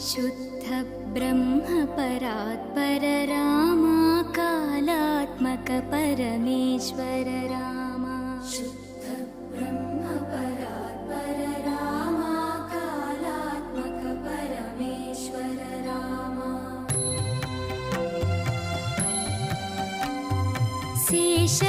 शुद्ध ब्रह्म परात्पर रामा कालात्मक परमेश्वर रामा शुद्ध ब्रह्म परात्पर रामा कालात्मक परमेश्वर रामा शेष